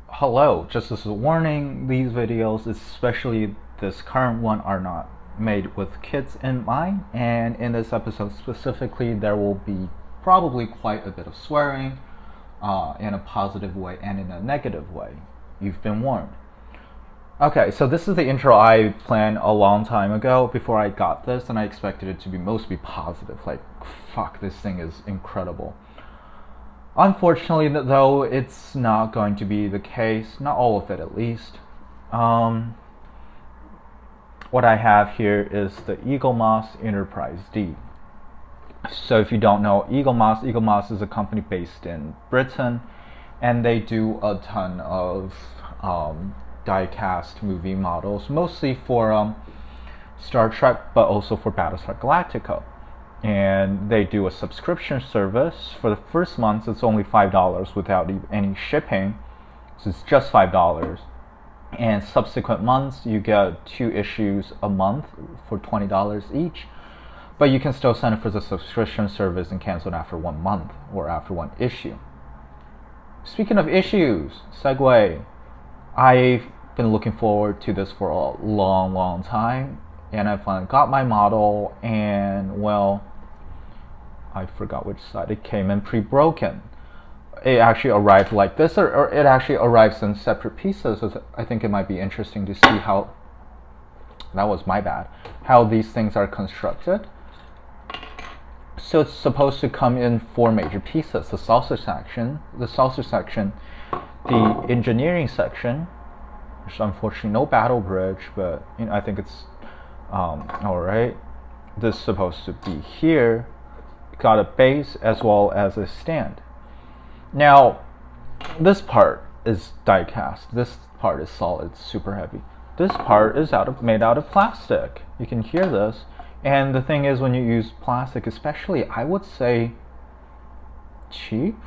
Hello, just as a warning, these videos, especially this current one, are not made with kids in mind, and in this episode specifically, there will be probably quite a bit of swearing in a positive way and in a negative way. You've been warned. Okay, so this is the intro I planned a long time ago before I got this, and I expected it to be mostly positive. Like, fuck, this thing is incredible. Unfortunately, though, it's not going to be the case, not all of it at least. Um, what I have here is the Eaglemoss Enterprise D. So if you don't know Eaglemoss is a company based in Britain, and they do a ton of die-cast movie models, mostly for Star Trek, but also for Battlestar Galactica. And they do a subscription service. For the first month, it's only $5 without any shipping, so it's just $5. And subsequent months, you get 2 issues a month for $20 each. But you can still sign up for the subscription service and cancel it after 1 month or after 1 issue. Speaking of issues, segue. I've been looking forward to this for a long time, and I finally got my model, and well, I forgot which side it came in pre-broken. It actually arrived like this, or it actually arrives in separate pieces. So I think it might be interesting to see how, that was my bad, how these things are constructed. So it's supposed to come in 4 major pieces: the saucer section, the engineering section, which unfortunately no battle bridge, but I think it's all right. This is supposed to be here. Got a base as well as a stand. Now, this part is die cast. This part is solid, super heavy. This part is made out of plastic. You can hear this. And the thing is, when you use plastic, especially, I would say cheap.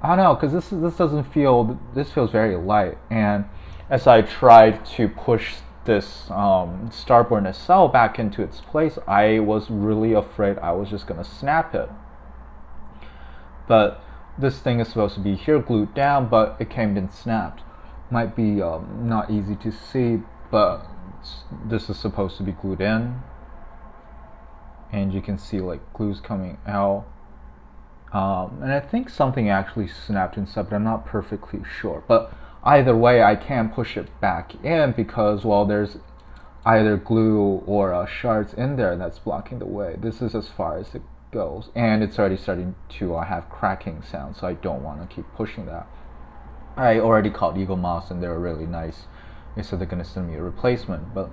I don't know, because this feels very light. And as I tried to push this starboard nacelle back into its place, I was really afraid I was just gonna snap it. But this thing is supposed to be here glued down, but it came in snapped. Might be not easy to see, but this is supposed to be glued in, and you can see like glue's coming out. And I think something actually snapped inside, but I'm not perfectly sure. But either way, I can't push it back in because, well, there's either glue or shards in there that's blocking the way. This is as far as it goes, and it's already starting to have cracking sounds, so I don't want to keep pushing that. I already called Eaglemoss, and they were really nice. They said they're going to send me a replacement, but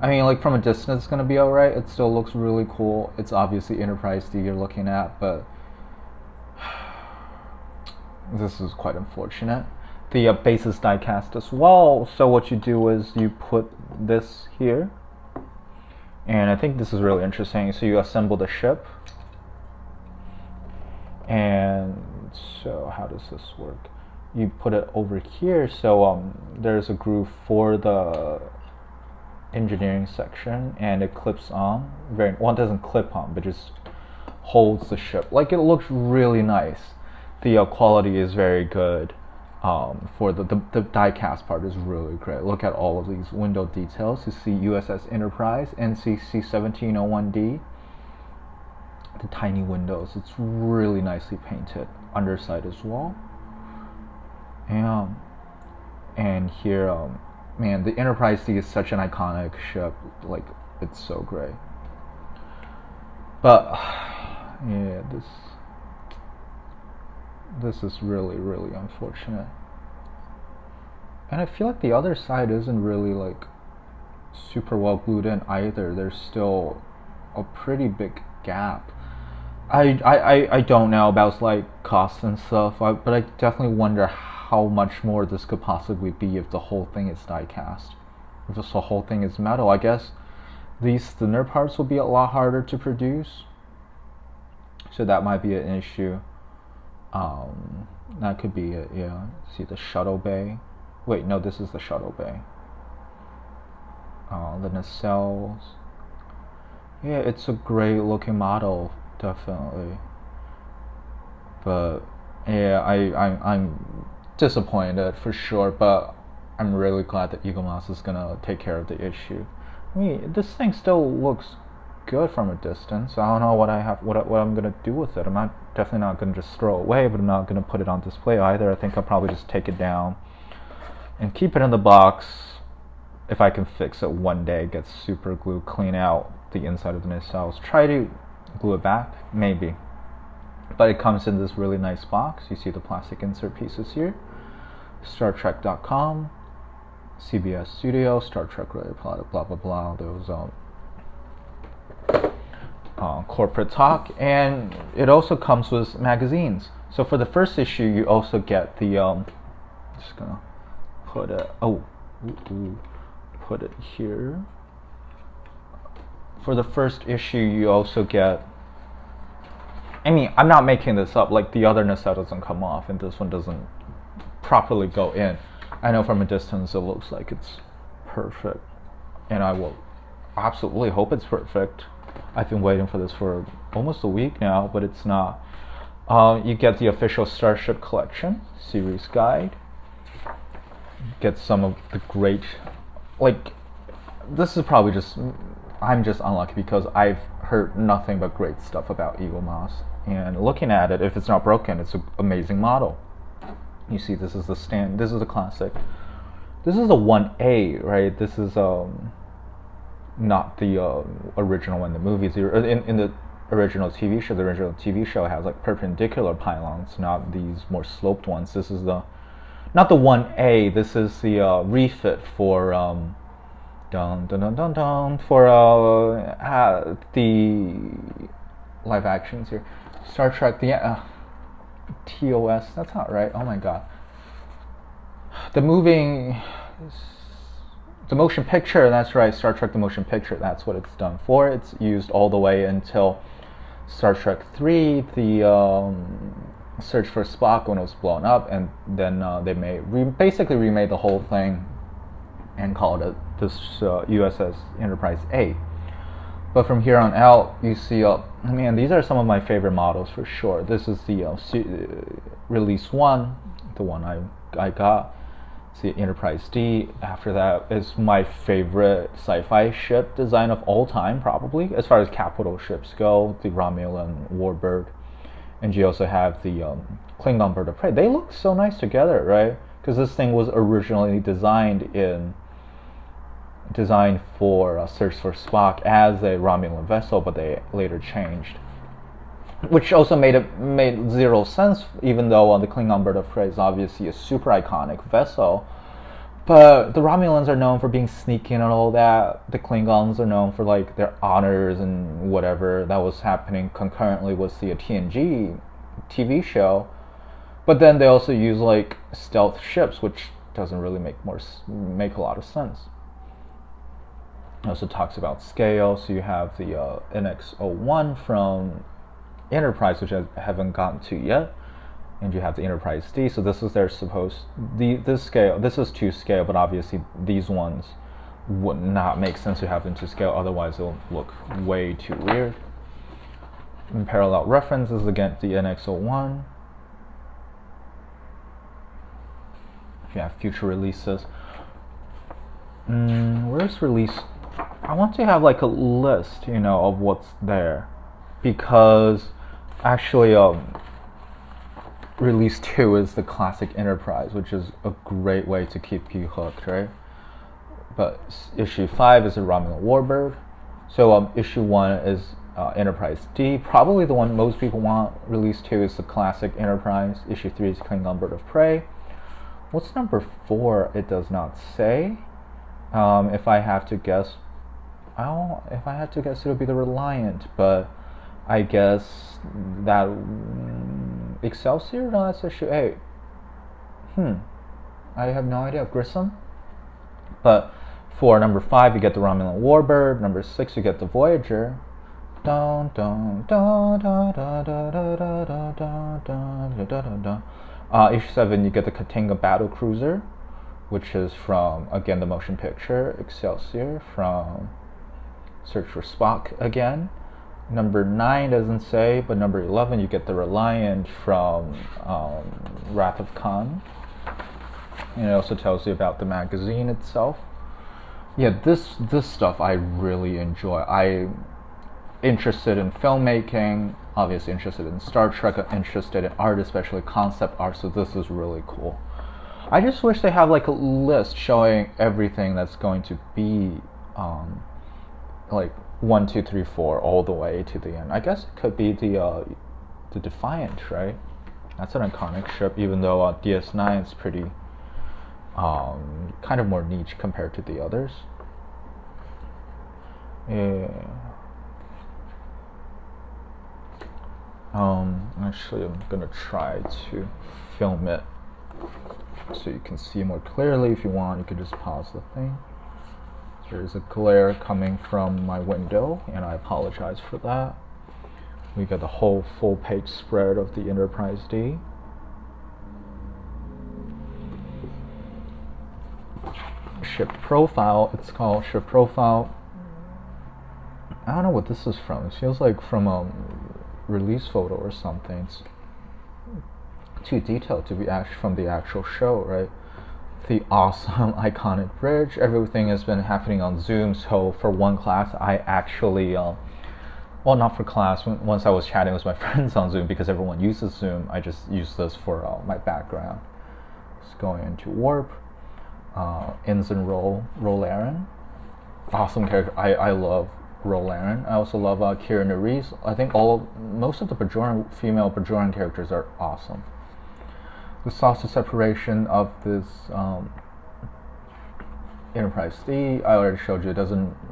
I mean, like, from a distance, it's going to be alright. It still looks really cool. It's obviously Enterprise D you're looking at, but this is quite unfortunate. The base is die cast as well, so what you do is you put this here, and I think this is really interesting. So you assemble the ship, and so how does this work? You put it over here, so there's a groove for the engineering section, and it clips on. Well, it doesn't clip on, but just holds the ship. Like, it looks really nice. The quality is very good. For the die cast part is really great. Look at all of these window details. You see USS Enterprise, NCC 1701D. The tiny windows. It's really nicely painted. Underside as well. And here, man, the Enterprise D is such an iconic ship. Like, it's so great. But yeah, this is really unfortunate. And I feel like the other side isn't really like super well glued in either. There's still a pretty big gap. I don't know about like costs and stuff, but I definitely wonder how much more this could possibly be if the whole thing is die cast. If the whole thing is metal, I guess these thinner parts will be a lot harder to produce. So that might be an issue. That could be it, yeah. See the shuttle bay. Wait, no, this is the shuttle bay. The nacelles. Yeah, it's a great looking model, definitely. But yeah, I'm disappointed for sure, but I'm really glad that Eaglemoss is gonna take care of the issue. I mean, this thing still looks good from a distance. I don't know what I'm gonna do with it. I'm definitely not gonna just throw it away, but I'm not gonna put it on display either. I think I'll probably just take it down and keep it in the box. If I can fix it one day, get super glue, clean out the inside of the nacelles, try to glue it back, maybe. But it comes in this really nice box. You see the plastic insert pieces here. StarTrek.com, CBS Studio, Star Trek related product, blah blah blah. Those corporate talk, and it also comes with magazines. So for the first issue, you also get the just gonna put it. Put it here. For the first issue, you also get. I mean, I'm not making this up. Like, the other nacelle doesn't come off, and this one doesn't properly go in. I know from a distance it looks like it's perfect, and I will absolutely hope it's perfect. I've been waiting for this for almost a week now, but it's not. You get the official Starship Collection series guide. Get some of the great, like, this is probably just, I'm just unlucky because I've heard nothing but great stuff about Eaglemoss. And looking at it, if it's not broken, it's an amazing model. You see, this is the stand. This is the classic. This is a 1A, right? This is not the original in the movies. In the original TV show, the original TV show has like perpendicular pylons, not these more sloped ones. This is the not the 1A. This is the refit for for the live actions here. Star Trek, the TOS. That's not right. Oh my god. The motion picture. That's right. Star Trek: The Motion Picture. That's what it's done for. It's used all the way until Star Trek 3, the Search for Spock, when it was blown up, and then they basically remade the whole thing and called it this USS Enterprise A. But from here on out, you see, man, these are some of my favorite models for sure. This is the Release 1, the one I got. It's the Enterprise D. After that is my favorite sci-fi ship design of all time, probably, as far as capital ships go, the Romulan Warbird. And you also have the Klingon Bird of Prey. They look so nice together, right? Because this thing was originally designed for Search for Spock as a Romulan vessel, but they later changed, which also made zero sense. Even though the Klingon Bird of Prey is obviously a super iconic vessel, but the Romulans are known for being sneaky and all that. The Klingons are known for like their honors and whatever that was happening concurrently with the TNG TV show. But then they also use like stealth ships, which doesn't really make a lot of sense. It also talks about scale. So you have the NX-01 from Enterprise, which I haven't gotten to yet, and you have the Enterprise D. So this is this scale. This is to scale, but obviously these ones would not make sense to have them to scale. Otherwise, it'll look way too weird. In parallel references against the NX-01. If you have future releases, where's release? I want to have like a list, of what's there, because actually, Release 2 is the classic Enterprise, which is a great way to keep you hooked, right? But issue 5 is a Romulan Warbird. So issue 1 is Enterprise D, probably the one most people want. Release 2 is the classic Enterprise. Issue 3 is Klingon Bird of Prey. What's number 4? It does not say. If I have to guess, it would be the Reliant, but I guess that Excelsior? No, that's issue 8. I have no idea. Grissom? But for number 5, you get the Romulan Warbird. Number 6, you get the Voyager. Issue 7, you get the Katinga Battlecruiser, which is from, again, the motion picture Excelsior, from Search for Spock again. Number 9 doesn't say, but number 11 you get the Reliant from Wrath of Khan. And it also tells you about the magazine itself. Yeah, this stuff I really enjoy. I'm interested in filmmaking, obviously interested in Star Trek, interested in art, especially concept art, so this is really cool. I just wish they have like a list showing everything that's going to be like 1, 2, 3, 4 all the way to the end. I guess it could be the Defiant, right? That's an iconic ship, even though DS9 is pretty kind of more niche compared to the others. Yeah. Actually, I'm gonna try to film it so you can see more clearly. If you want, you can just pause the thing. There's a glare coming from my window, and I apologize for that. We got the whole full page spread of the Enterprise D. Ship profile, it's called ship profile. I don't know what this is from. It feels like from a release photo or something. It's too detailed to be from the actual show, right? The awesome iconic bridge. Everything has been happening on Zoom, so for one class I actually well, not for class, once I was chatting with my friends on Zoom, because everyone uses Zoom, I just use this for my background. Just going into warp. Ensign Rolaren, awesome character. I love Rolaren. I also love Kira Nerys. I think most of the female Bajoran characters are awesome. The sausage separation of this Enterprise D, I already showed you.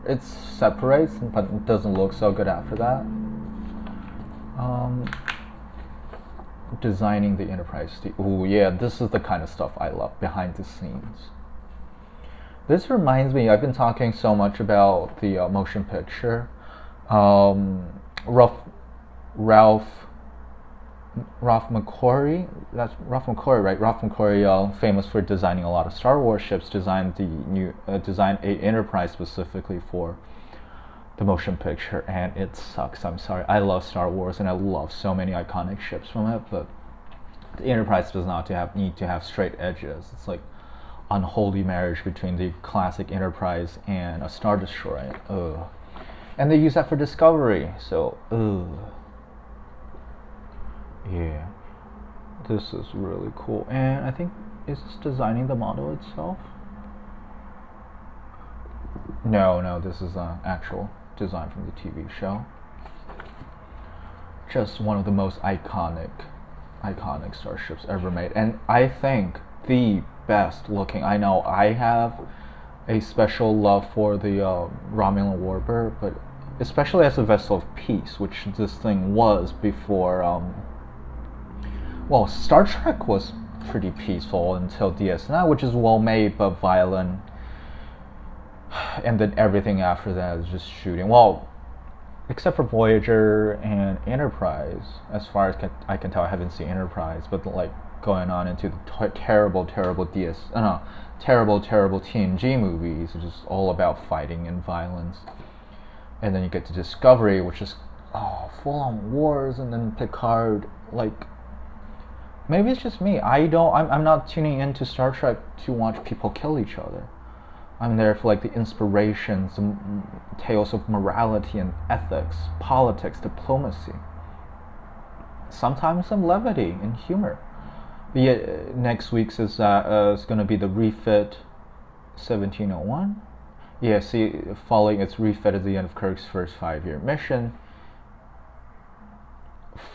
It separates, but it doesn't look so good after that. Designing the Enterprise D. Ooh, yeah, this is the kind of stuff I love, behind the scenes. This reminds me, I've been talking so much about the motion picture. Ralph McQuarrie, that's Ralph McQuarrie, right? Ralph McQuarrie, famous for designing a lot of Star Wars ships, designed a Enterprise specifically for the motion picture, and it sucks. I'm sorry. I love Star Wars and I love so many iconic ships from it, but the Enterprise does not need to have straight edges. It's like unholy marriage between the classic Enterprise and a Star Destroyer. Ugh. And they use that for Discovery, so ugh. Yeah, this is really cool. And I think, is this designing the model itself? No, this is an actual design from the TV show. Just one of the most iconic starships ever made, and I think the best looking. I know I have a special love for the Romulan Warbird, but especially as a vessel of peace, which this thing was before. Well, Star Trek was pretty peaceful until DS9, which is well made but violent, and then everything after that is just shooting. Well, except for Voyager and Enterprise, as far as I can tell, I haven't seen Enterprise, but like going on into the terrible TNG movies, which is all about fighting and violence. And then you get to Discovery, which is full-on wars, and then Picard, like, maybe it's just me. I'm not tuning into Star Trek to watch people kill each other. I'm there for like the inspirations, the tales of morality and ethics, politics, diplomacy. Sometimes some levity and humor. But yet, next week's is going to be the refit 1701. Yeah, see, following its refit at the end of Kirk's first 5-year mission.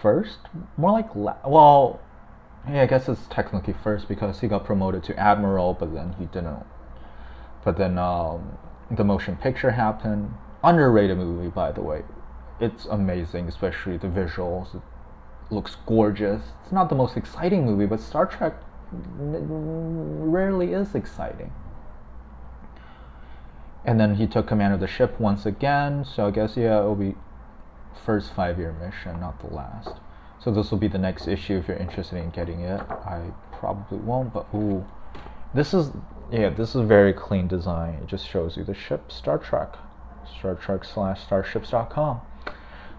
First? More like, well, yeah, I guess it's technically first because he got promoted to Admiral, but then he didn't. But then the motion picture happened. Underrated movie, by the way. It's amazing, especially the visuals. It looks gorgeous. It's not the most exciting movie, but Star Trek rarely is exciting. And then he took command of the ship once again, so I guess, yeah, it'll be first 5-year mission, not the last. So this will be the next issue if you're interested in getting it. I probably won't, but ooh. This is very clean design. It just shows you the ship, Star Trek /starships.com.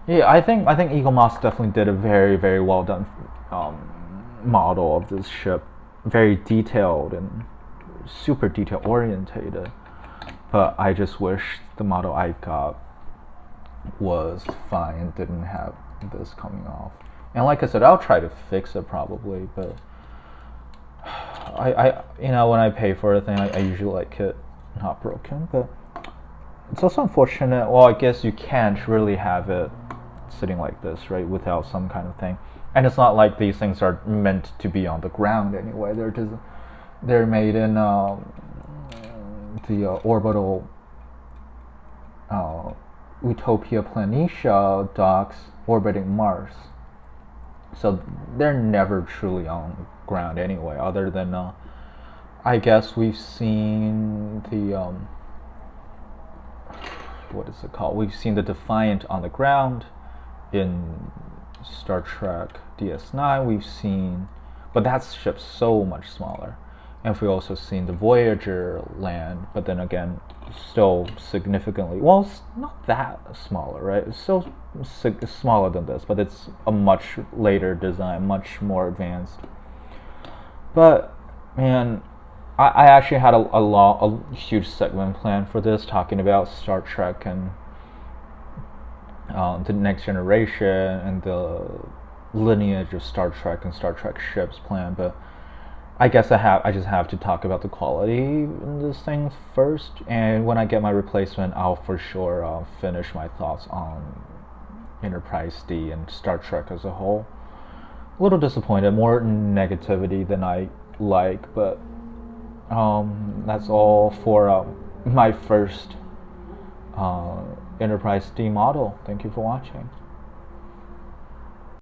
Yeah, I think Eaglemoss definitely did a very, very well done model of this ship. very detailed and super detail orientated. But I just wish the model I got was fine and didn't have this coming off. And like I said, I'll try to fix it probably, but when I pay for a thing, I usually like it not broken. But it's also unfortunate. Well, I guess you can't really have it sitting like this, right, without some kind of thing. And it's not like these things are meant to be on the ground anyway. They're made in the orbital Utopia Planitia docks orbiting Mars. So they're never truly on the ground anyway, other than I guess we've seen the what is it called? We've seen the Defiant on the ground in Star Trek DS9. We've seen, but that ship's so much smaller. And we've also seen the Voyager land, but then again, still significantly, well, it's not that smaller, right? It's still smaller than this, but it's a much later design, much more advanced. But man, I actually had a huge segment planned for this, talking about Star Trek and the next generation and the lineage of Star Trek and Star Trek ships plan. But I guess I just have to talk about the quality in this thing first, and when I get my replacement, I'll for sure finish my thoughts on Enterprise D and Star Trek as a whole. A little disappointed, more negativity than I like, but that's all for my first Enterprise D model. Thank you for watching.